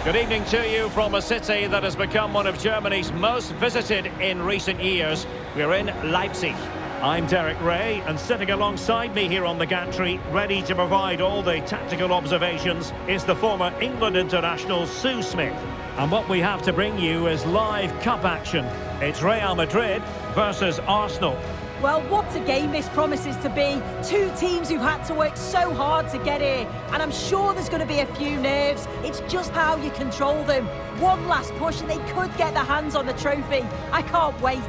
Good evening to you from a city that has become one of Germany's most visited in recent years. We're in Leipzig. I'm Derek Ray, and sitting alongside me here on the gantry, ready to provide all the tactical observations, is the former England international Sue Smith. And what we have to bring you is live cup action. It's Real Madrid versus Arsenal. Well, what a game this promises to be. Two teams who've had to work so hard to get here. And I'm sure there's going to be a few nerves. It's just how you control them. One last push and they could get their hands on the trophy. I can't wait.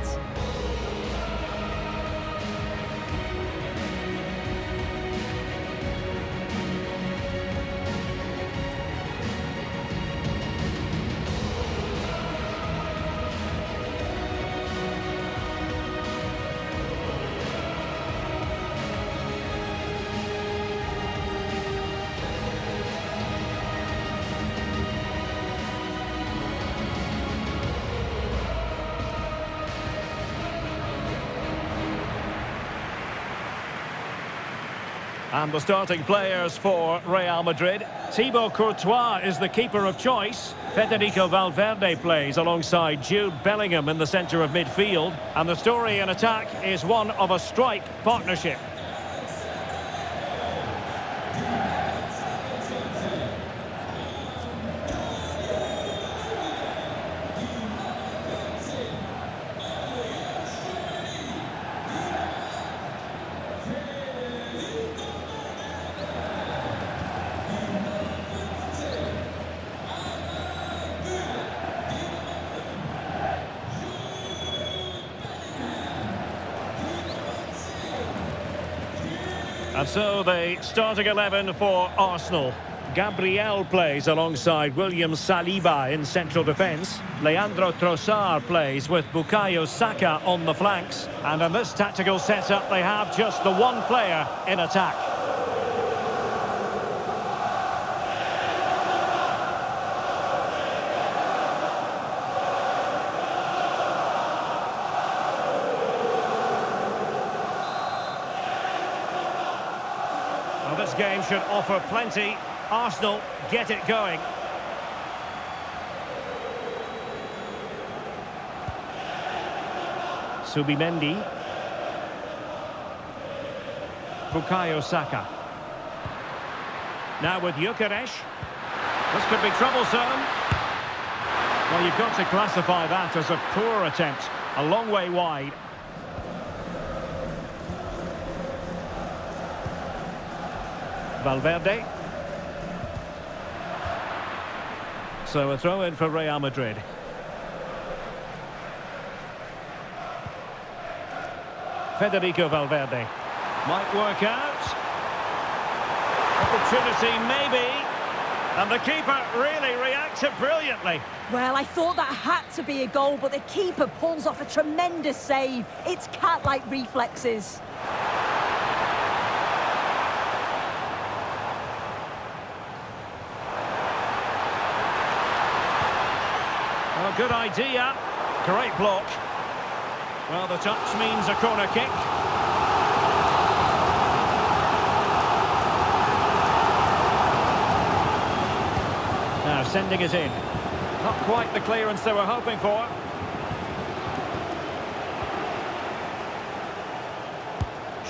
And the starting players for Real Madrid. Thibaut Courtois is the keeper of choice. Federico Valverde plays alongside Jude Bellingham in the centre of midfield. And the story in attack is one of a strike partnership. And so the starting 11 for Arsenal. Gabriel plays alongside William Saliba in central defence. Leandro Trossard plays with Bukayo Saka on the flanks. And in this tactical setup, they have just the one player in attack. Well, this game should offer plenty. Arsenal get it going. Subimendi. Bukayo Saka. Now with Gyökeres. This could be troublesome. Well, you've got to classify that as a poor attempt. A long way wide. Valverde. So a throw in for Real Madrid. Federico Valverde. Might work out. Opportunity maybe. And the keeper really reacted brilliantly. Well, I thought that had to be a goal, but the keeper pulls off a tremendous save. It's cat-like reflexes. Well, good idea. Great block. Well, the touch means a corner kick. Now sending it in. Not quite the clearance they were hoping for.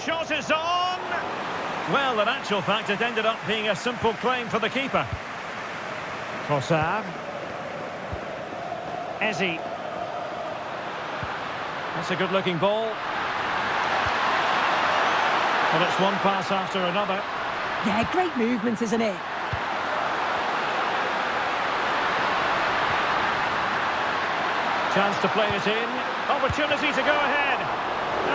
Shot is on! Well, in actual fact, it ended up being a simple claim for the keeper. Trossard. Ezzy. That's a good-looking ball. Well, it's one pass after another. Yeah, great movement, isn't it? Chance to play it in. Opportunity to go ahead.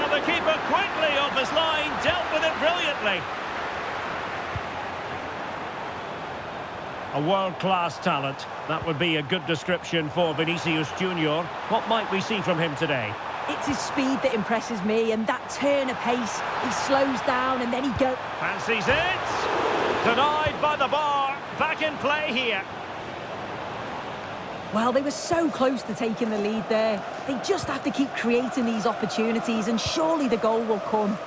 And the keeper quickly off his line, dealt with it brilliantly. A world-class talent. That would be a good description for Vinicius Junior. What might we see from him today? It's his speed that impresses me, and that turn of pace. He slows down and then he goes. Fancies it. Denied by the bar. Back in play here. Well, they were so close to taking the lead there. They just have to keep creating these opportunities, and surely the goal will come.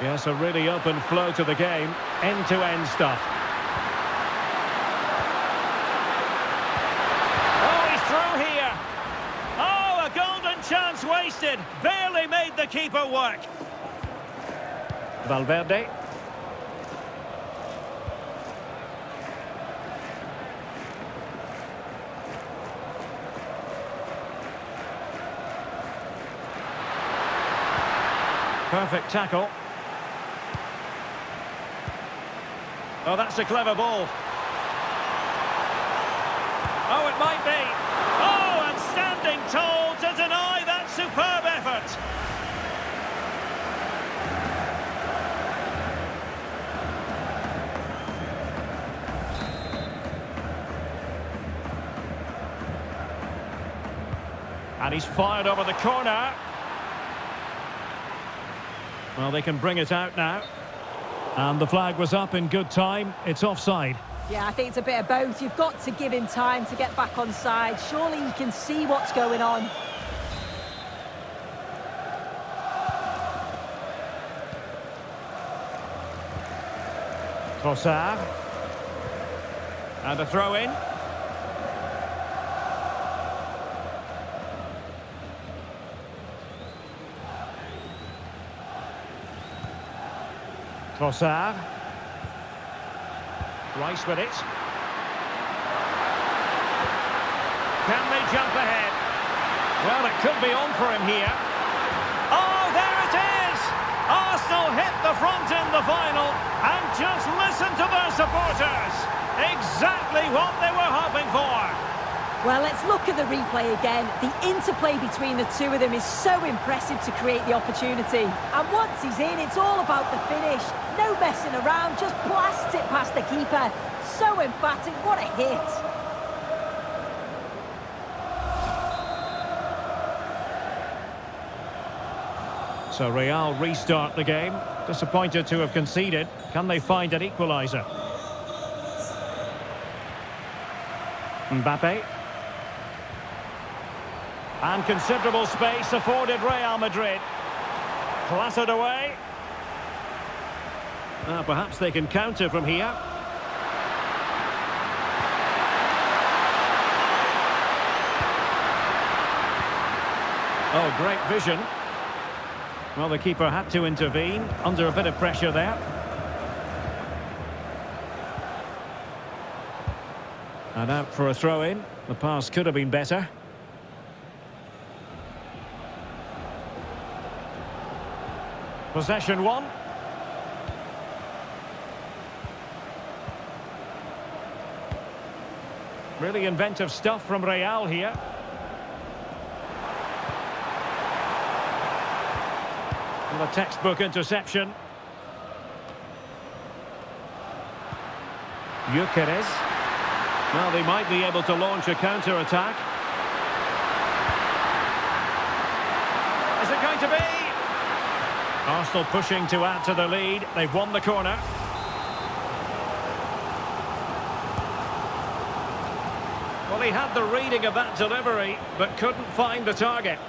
Yes, a really open flow to the game. End-to-end stuff. chance wasted. Barely made the keeper work. Valverde. Perfect tackle. Oh, that's a clever ball. Oh, it might be. Oh, and standing tall to deny that superb effort. And he's fired over the corner. Well, they can bring it out now. And the flag was up in good time. It's offside. Yeah, I think it's a bit of both. You've got to give him time to get back on side. Surely he can see what's going on. Trossard. And a throw-in. Trossard. Rice with it. Can they jump ahead? Well, it could be on for him here. Oh, there it is! Arsenal hit the front in the final, and just listen to their supporters. Exactly what they were hoping for. Well, let's look at the replay again. The interplay between the two of them is so impressive to create the opportunity. And once he's in, it's all about the finish. No messing around, just blasts it past the keeper. So emphatic, what a hit. So Real restart the game. Disappointed to have conceded. Can they find an equaliser? Mbappe. And considerable space afforded Real Madrid. Clattered away. Perhaps they can counter from here. Oh, great vision. Well, the keeper had to intervene under a bit of pressure there. And out for a throw-in. The pass could have been better. Possession one. Really inventive stuff from Real here. And a textbook interception. Gyökeres. Well, they might be able to launch a counter-attack. Is it going to be? Arsenal pushing to add to the lead. They've won the corner. Well, he had the reading of that delivery, but couldn't find the target.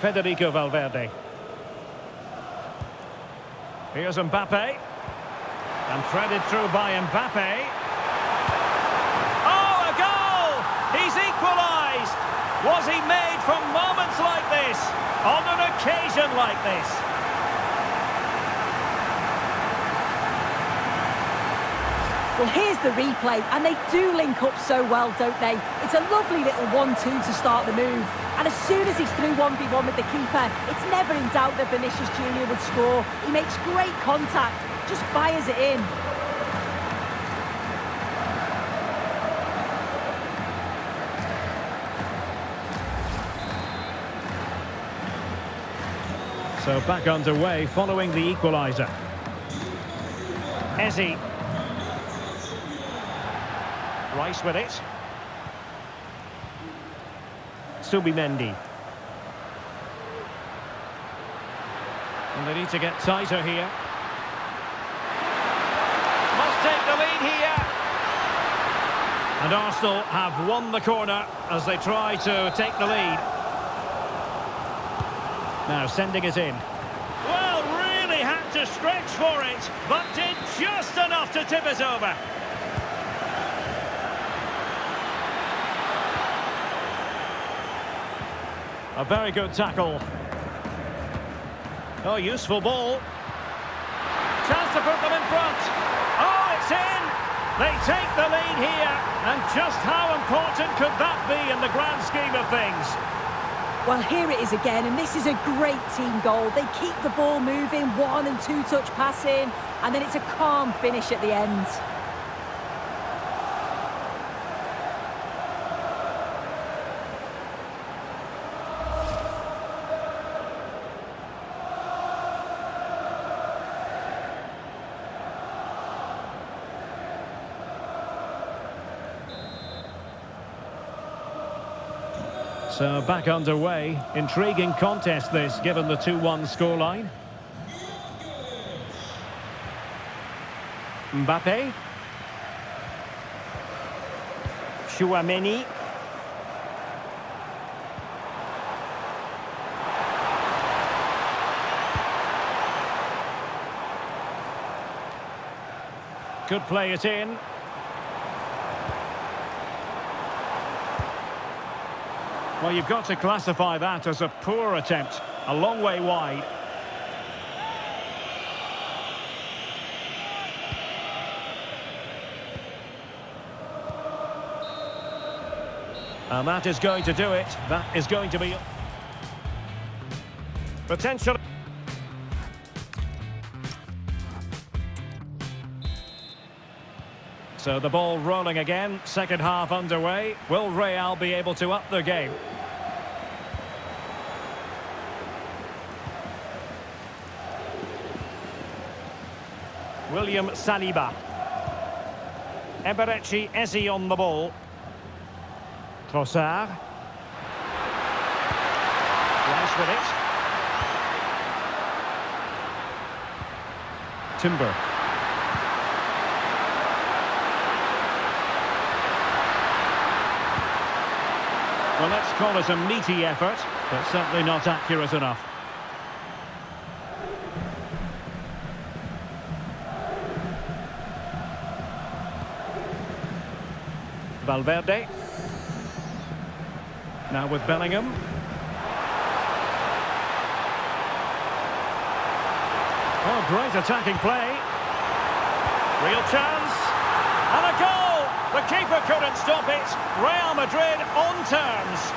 Federico Valverde. Here's Mbappe. And threaded through by Mbappe. Oh, a goal! He's equalised! Was he made for moments like this? On an occasion like this? Well, here's the replay, and they do link up so well, don't they? It's a lovely little 1-2 to start the move. And as soon as he's through 1v1 with the keeper, it's never in doubt that Vinicius Jr. would score. He makes great contact, just fires it in. So back underway following the equaliser. Eze. Rice with it. Subimendi. And they need to get tighter here. Must take the lead here. And Arsenal have won the corner as they try to take the lead. Now sending it in. Well, really had to stretch for it, but did just enough to tip it over. A very good tackle. Oh, useful ball. Chance to put them in front. Oh, it's in! They take the lead here. And just how important could that be in the grand scheme of things? Well, here it is again, and this is a great team goal. They keep the ball moving, 1- and 2-touch passing, and then it's a calm finish at the end. So back underway. Intriguing contest this, given the 2-1 scoreline. Mbappe. Chouameni. Could play it in. Well, you've got to classify that as a poor attempt. A long way wide. And that is going to do it. That is going to be potential. So the ball rolling again. Second half underway. Will Real be able to up the game? William Saliba. Eberechi Eze on the ball. Trossard. Rice with it. Timber. Well, let's call it a meaty effort, but certainly not accurate enough. Valverde. Now with Bellingham. Oh, great attacking play. Real chance. And a goal! The keeper couldn't stop it. Real Madrid on terms.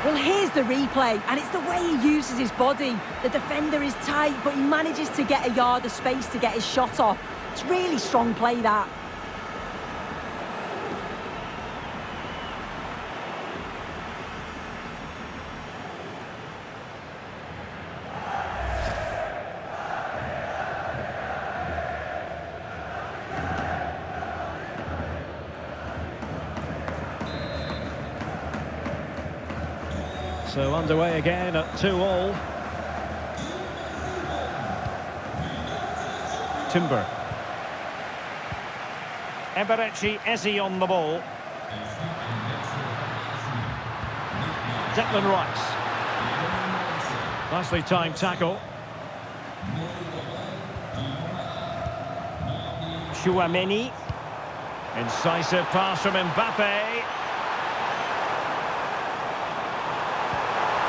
Well, here's the replay, and it's the way he uses his body. The defender is tight, but he manages to get a yard of space to get his shot off. It's really strong play, that. So underway again at 2-2. Timber. Eberechi Eze on the ball. Declan Rice. Nicely timed tackle. Chouameni. Incisive pass from Mbappe.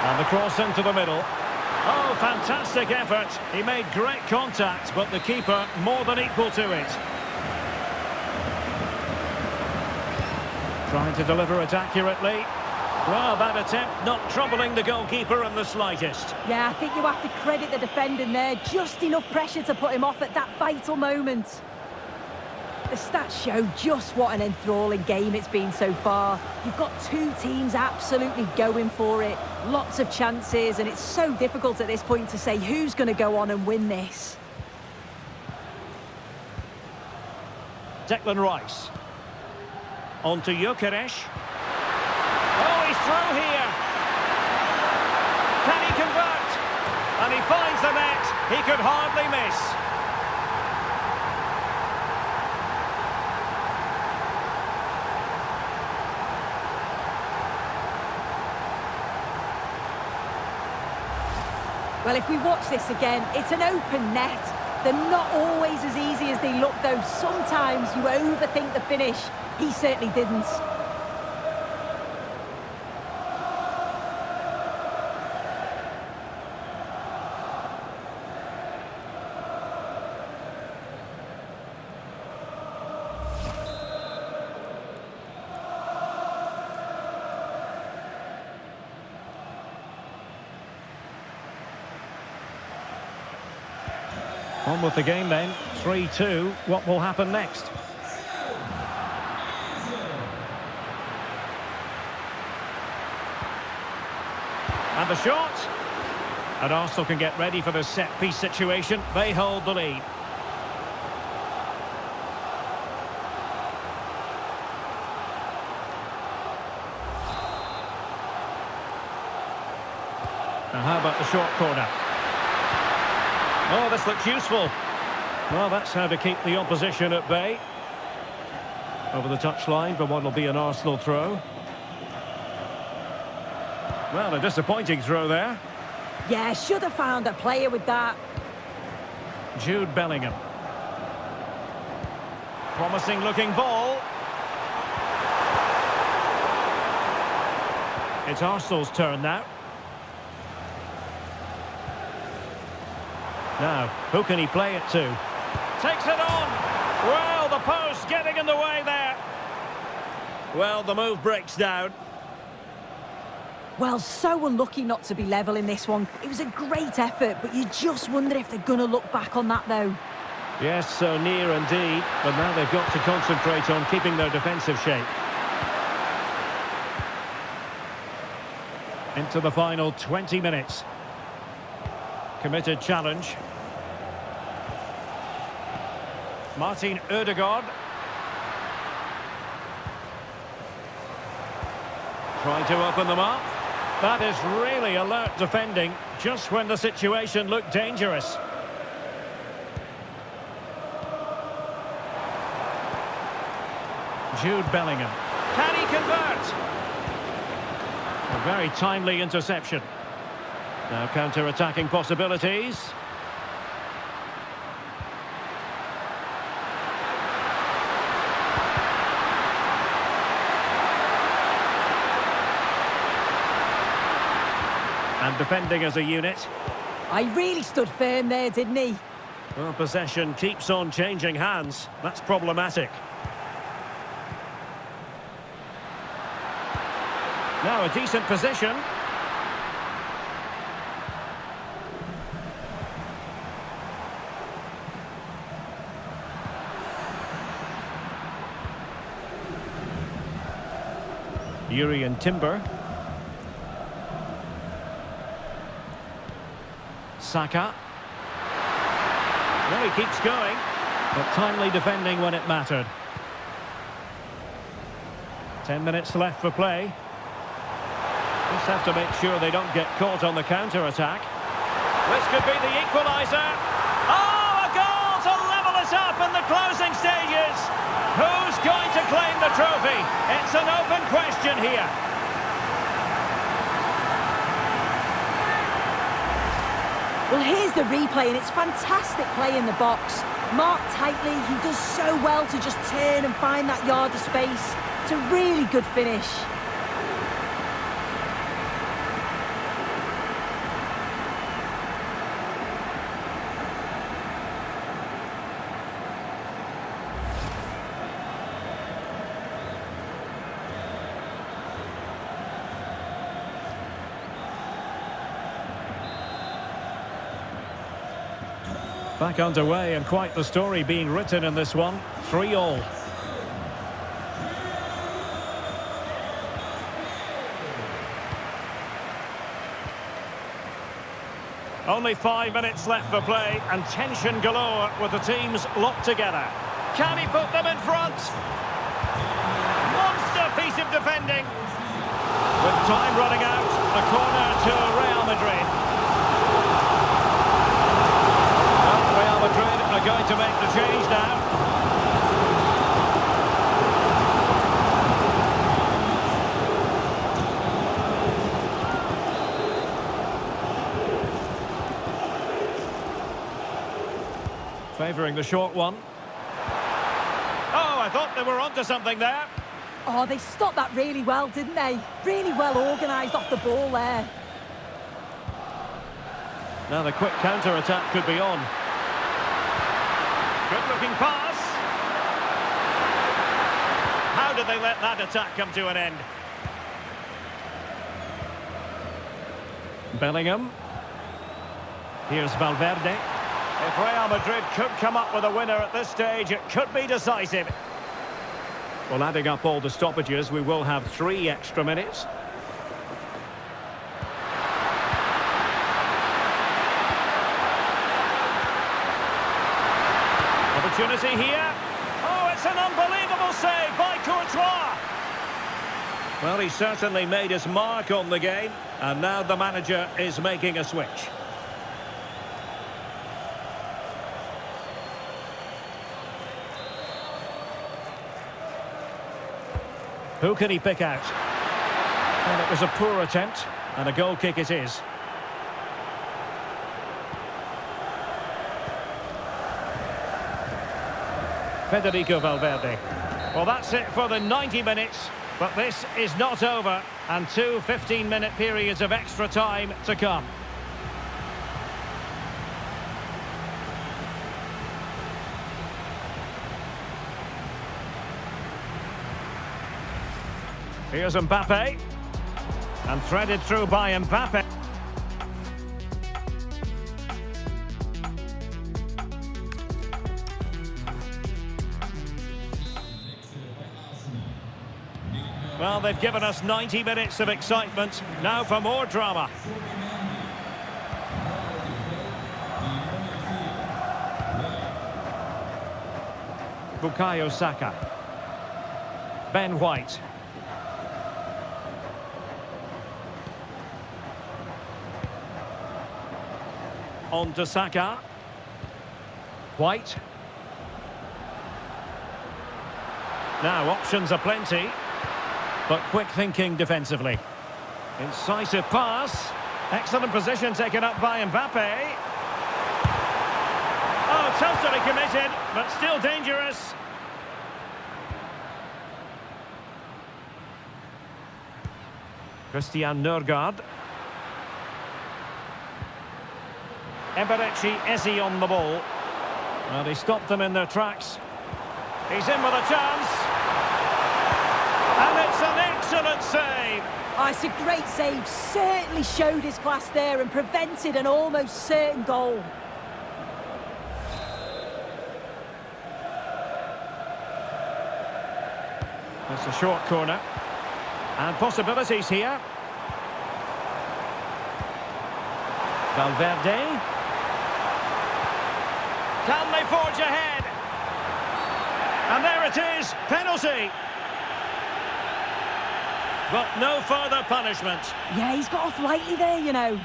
And the cross into the middle. Oh, fantastic effort. He made great contact, but the keeper more than equal to it. Trying to deliver it accurately. Well, that attempt not troubling the goalkeeper in the slightest. Yeah, I think you have to credit the defending there. Just enough pressure to put him off at that vital moment. The stats show just what an enthralling game it's been so far. You've got two teams absolutely going for it. Lots of chances, and it's so difficult at this point to say who's going to go on and win this. Declan Rice. On to Gyökeres. Oh, he's through here. Can he convert? And he finds the net. He could hardly miss. Well, if we watch this again, it's an open net. They're not always as easy as they look, though. Sometimes you overthink the finish. He certainly didn't. On with the game then, 3-2. What will happen next? And the shot. And Arsenal can get ready for the set-piece situation. They hold the lead. Now how about the short corner? Oh, this looks useful. Well, that's how to keep the opposition at bay. Over the touchline for what will be an Arsenal throw. Well, a disappointing throw there. Yeah, should have found a player with that. Jude Bellingham. Promising looking ball. It's Arsenal's turn now. Now, who can he play it to? Takes it on! Well, the post getting in the way there. Well, the move breaks down. Well, so unlucky not to be level in this one. It was a great effort, but you just wonder if they're going to look back on that, though. Yes, so near indeed, but now they've got to concentrate on keeping their defensive shape. Into the final 20 minutes. Committed challenge. Martin Ødegaard. Trying to open them up. That is really alert defending, just when the situation looked dangerous. Jude Bellingham. Can he convert? A very timely interception. Now counter-attacking possibilities. And defending as a unit. I really stood firm there, didn't he? Well, possession keeps on changing hands. That's problematic. Now a decent position. Urian Timber. Saka. Well, he keeps going, but timely defending when it mattered. 10 minutes left for play. Just have to make sure they don't get caught on the counter-attack. This could be the equaliser. Oh, a goal to level us up in the closing stages. Who's going to claim the trophy? It's an open question here. Well, here's the replay, and it's fantastic play in the box. Marked tightly, he does so well to just turn and find that yard of space. It's a really good finish. Back underway, and quite the story being written in this one. 3-3. Only 5 minutes left for play, and tension galore with the teams locked together. Can he put them in front? Monster piece of defending. With time running out, a corner to Real Madrid. Madrid are going to make the change now. Favouring the short one. Oh, I thought they were onto something there. Oh, they stopped that really well, didn't they? Really well organised off the ball there. Now the quick counter-attack could be on. Good-looking pass. How did they let that attack come to an end? Bellingham. Here's Valverde. If Real Madrid could come up with a winner at this stage, it could be decisive. Well, adding up all the stoppages, we will have 3 extra minutes. Opportunity here. Oh, it's an unbelievable save by Courtois. Well, he certainly made his mark on the game, and now the manager is making a switch. Who can he pick out? Well, it was a poor attempt, and a goal kick it is. Federico Valverde. Well, that's it for the 90 minutes, but this is not over, and 2 15-minute periods of extra time to come. Here's Mbappe, and threaded through by Mbappe. Well, they've given us 90 minutes of excitement. Now for more drama. Bukayo Saka. Ben White. On to Saka. White. Now options are plenty, but quick thinking defensively. Incisive pass. Excellent position taken up by Mbappe. Oh, totally committed, but still dangerous. Christian Nørgaard. Eberechi Eze on the ball. Well, he stopped them in their tracks. He's in with a chance. And it's an excellent save. Oh, it's a great save. Certainly showed his class there and prevented an almost certain goal. It's a short corner. And possibilities here. Valverde. Can they forge ahead? And there it is, penalty. But no further punishment. Yeah, he's got off lightly there, you know.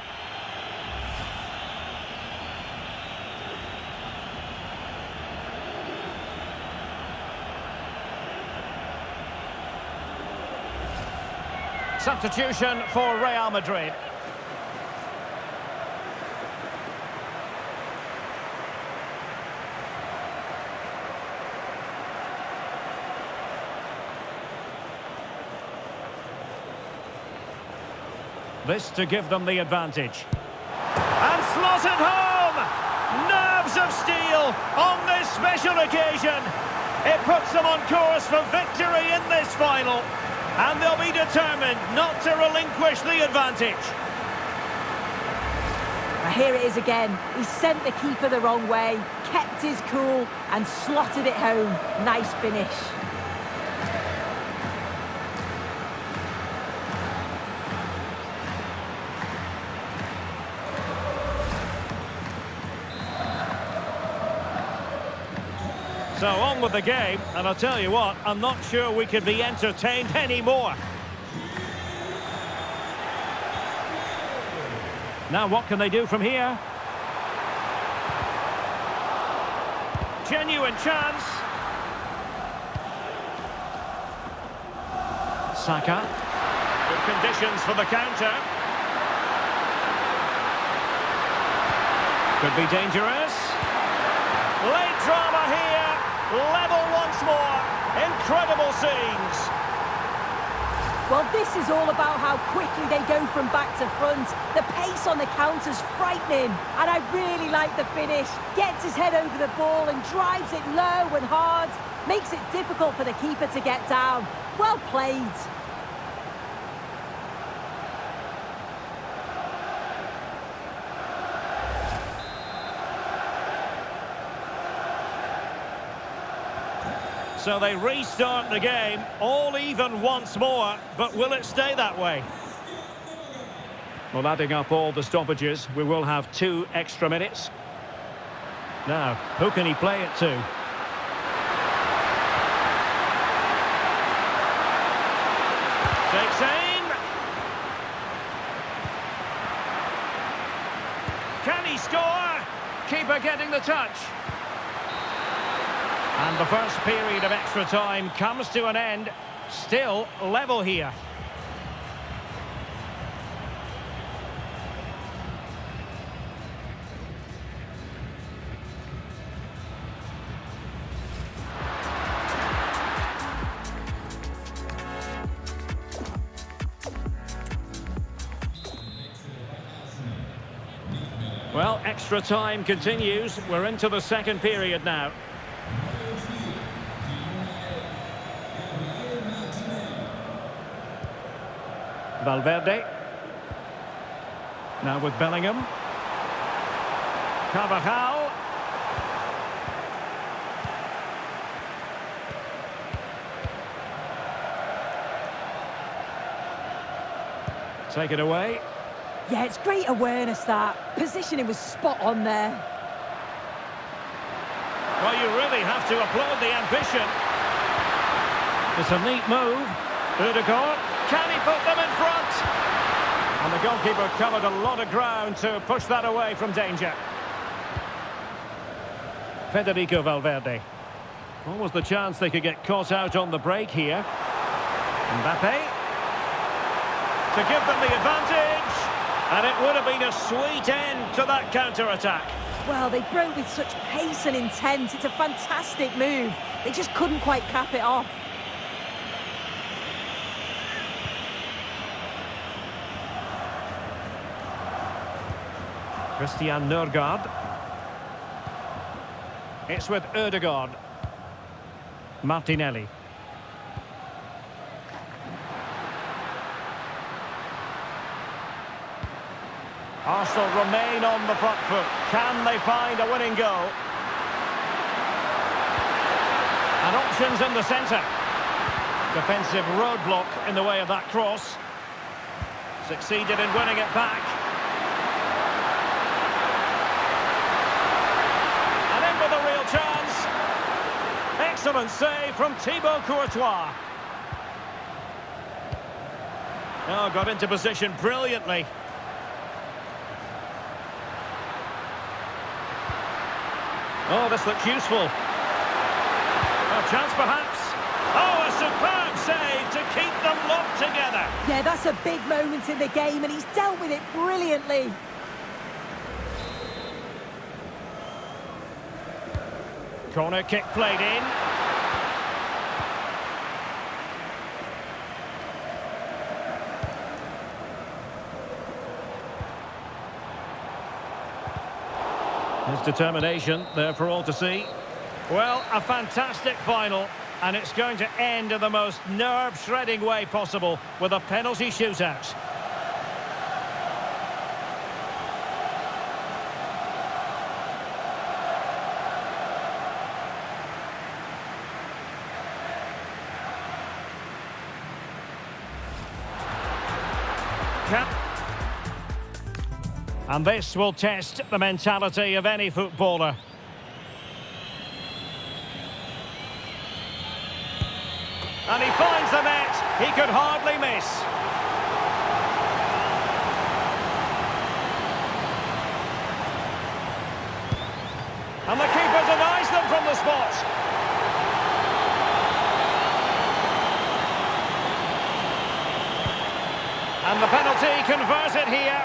Substitution for Real Madrid. This to give them the advantage. And slotted home! Nerves of steel on this special occasion. It puts them on course for victory in this final. And they'll be determined not to relinquish the advantage. Here it is again. He sent the keeper the wrong way, kept his cool and slotted it home. Nice finish. So on with the game, and I'll tell you what, I'm not sure we could be entertained anymore. Now what can they do from here? Genuine chance. Saka. Good conditions for the counter. Could be dangerous. Late drama here. Level once more. Incredible scenes. Well, this is all about how quickly they go from back to front. The pace on the counter's frightening. And I really like the finish. Gets his head over the ball and drives it low and hard. Makes it difficult for the keeper to get down. Well played. So they restart the game, all even once more, but will it stay that way? Well, adding up all the stoppages, we will have 2 extra minutes. Now, who can he play it to? Takes aim. Can he score? Keeper getting the touch. And the first period of extra time comes to an end. Still level here. Well, extra time continues. We're into the second period now. Valverde. Now with Bellingham. Carvajal. Take it away. Yeah, it's great awareness, that. Positioning was spot on there. Well, you really have to applaud the ambition. It's a neat move. Ødegaard. Can he put them in front? And the goalkeeper covered a lot of ground to push that away from danger. Federico Valverde. What was the chance they could get caught out on the break here? Mbappe. To give them the advantage. And it would have been a sweet end to that counter-attack. Well, they broke with such pace and intent. It's a fantastic move. They just couldn't quite cap it off. Christian Nørgaard. It's with Ødegaard. Martinelli. Arsenal remain on the front foot. Can they find a winning goal? And options in the centre. Defensive roadblock in the way of that cross. Succeeded in winning it back. With a real chance. Excellent save from Thibaut Courtois. Oh, got into position brilliantly. Oh, this looks useful. A chance perhaps. Oh, a superb save to keep them locked together. Yeah, that's a big moment in the game and he's dealt with it brilliantly. Corner kick played in. His determination there for all to see. Well, a fantastic final, and it's going to end in the most nerve-shredding way possible with a penalty shootout. And this will test the mentality of any footballer. And he finds the net. He could hardly miss. And the keeper denies them from the spot. And the penalty converted here.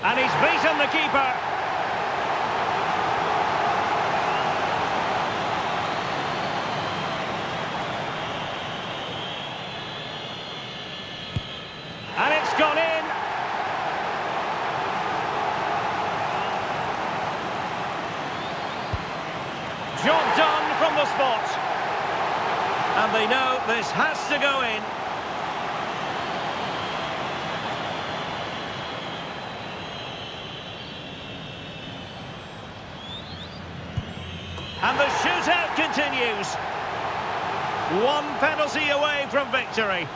And he's beaten the keeper. And it's gone in. Job done from the spot. And they know this has to go in. And the shootout continues. One penalty away from victory.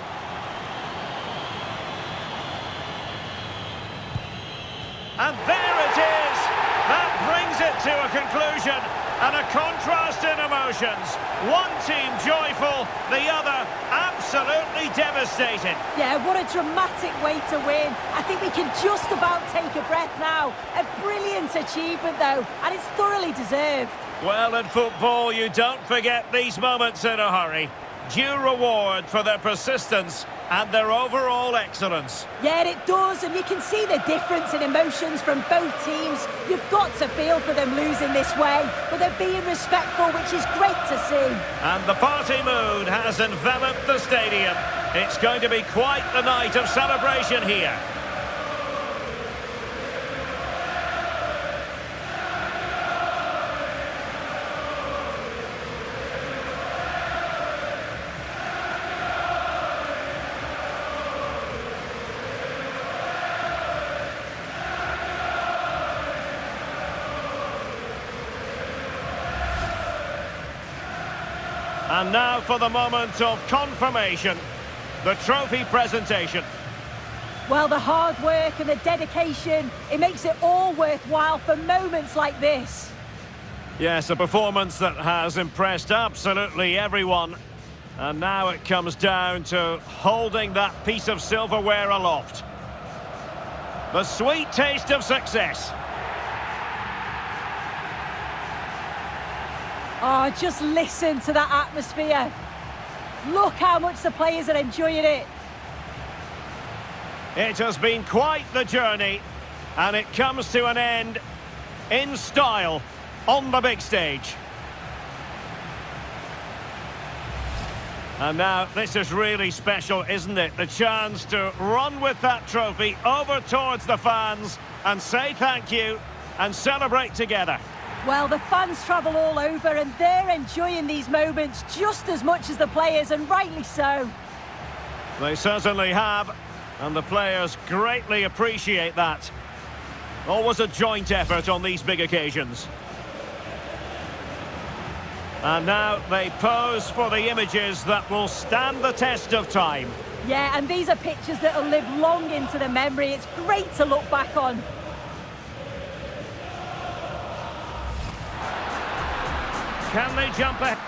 And there it is. That brings it to a conclusion and a contrast in emotions. One team joyful, the other absolutely devastated. Yeah, what a dramatic way to win. I think we can just about take a breath now. A brilliant achievement, though, and it's thoroughly deserved. Well, in football, you don't forget these moments in a hurry. Due reward for their persistence and their overall excellence. Yeah, it does, and you can see the difference in emotions from both teams. You've got to feel for them losing this way, but they're being respectful, which is great to see. And the party mood has enveloped the stadium. It's going to be quite the night of celebration here. And now for the moment of confirmation, the trophy presentation. Well, the hard work and the dedication, it makes it all worthwhile for moments like this. Yes, a performance that has impressed absolutely everyone. And now it comes down to holding that piece of silverware aloft. The sweet taste of success. Oh, just listen to that atmosphere. Look how much the players are enjoying it. It has been quite the journey, and it comes to an end in style on the big stage. And now this is really special, isn't it? The chance to run with that trophy over towards the fans and say thank you and celebrate together. Well, the fans travel all over and they're enjoying these moments just as much as the players, and rightly so. They certainly have, and the players greatly appreciate that. Always a joint effort on these big occasions. And now they pose for the images that will stand the test of time. Yeah, and these are pictures that will live long into the memory. It's great to look back on. Can they jump ahead?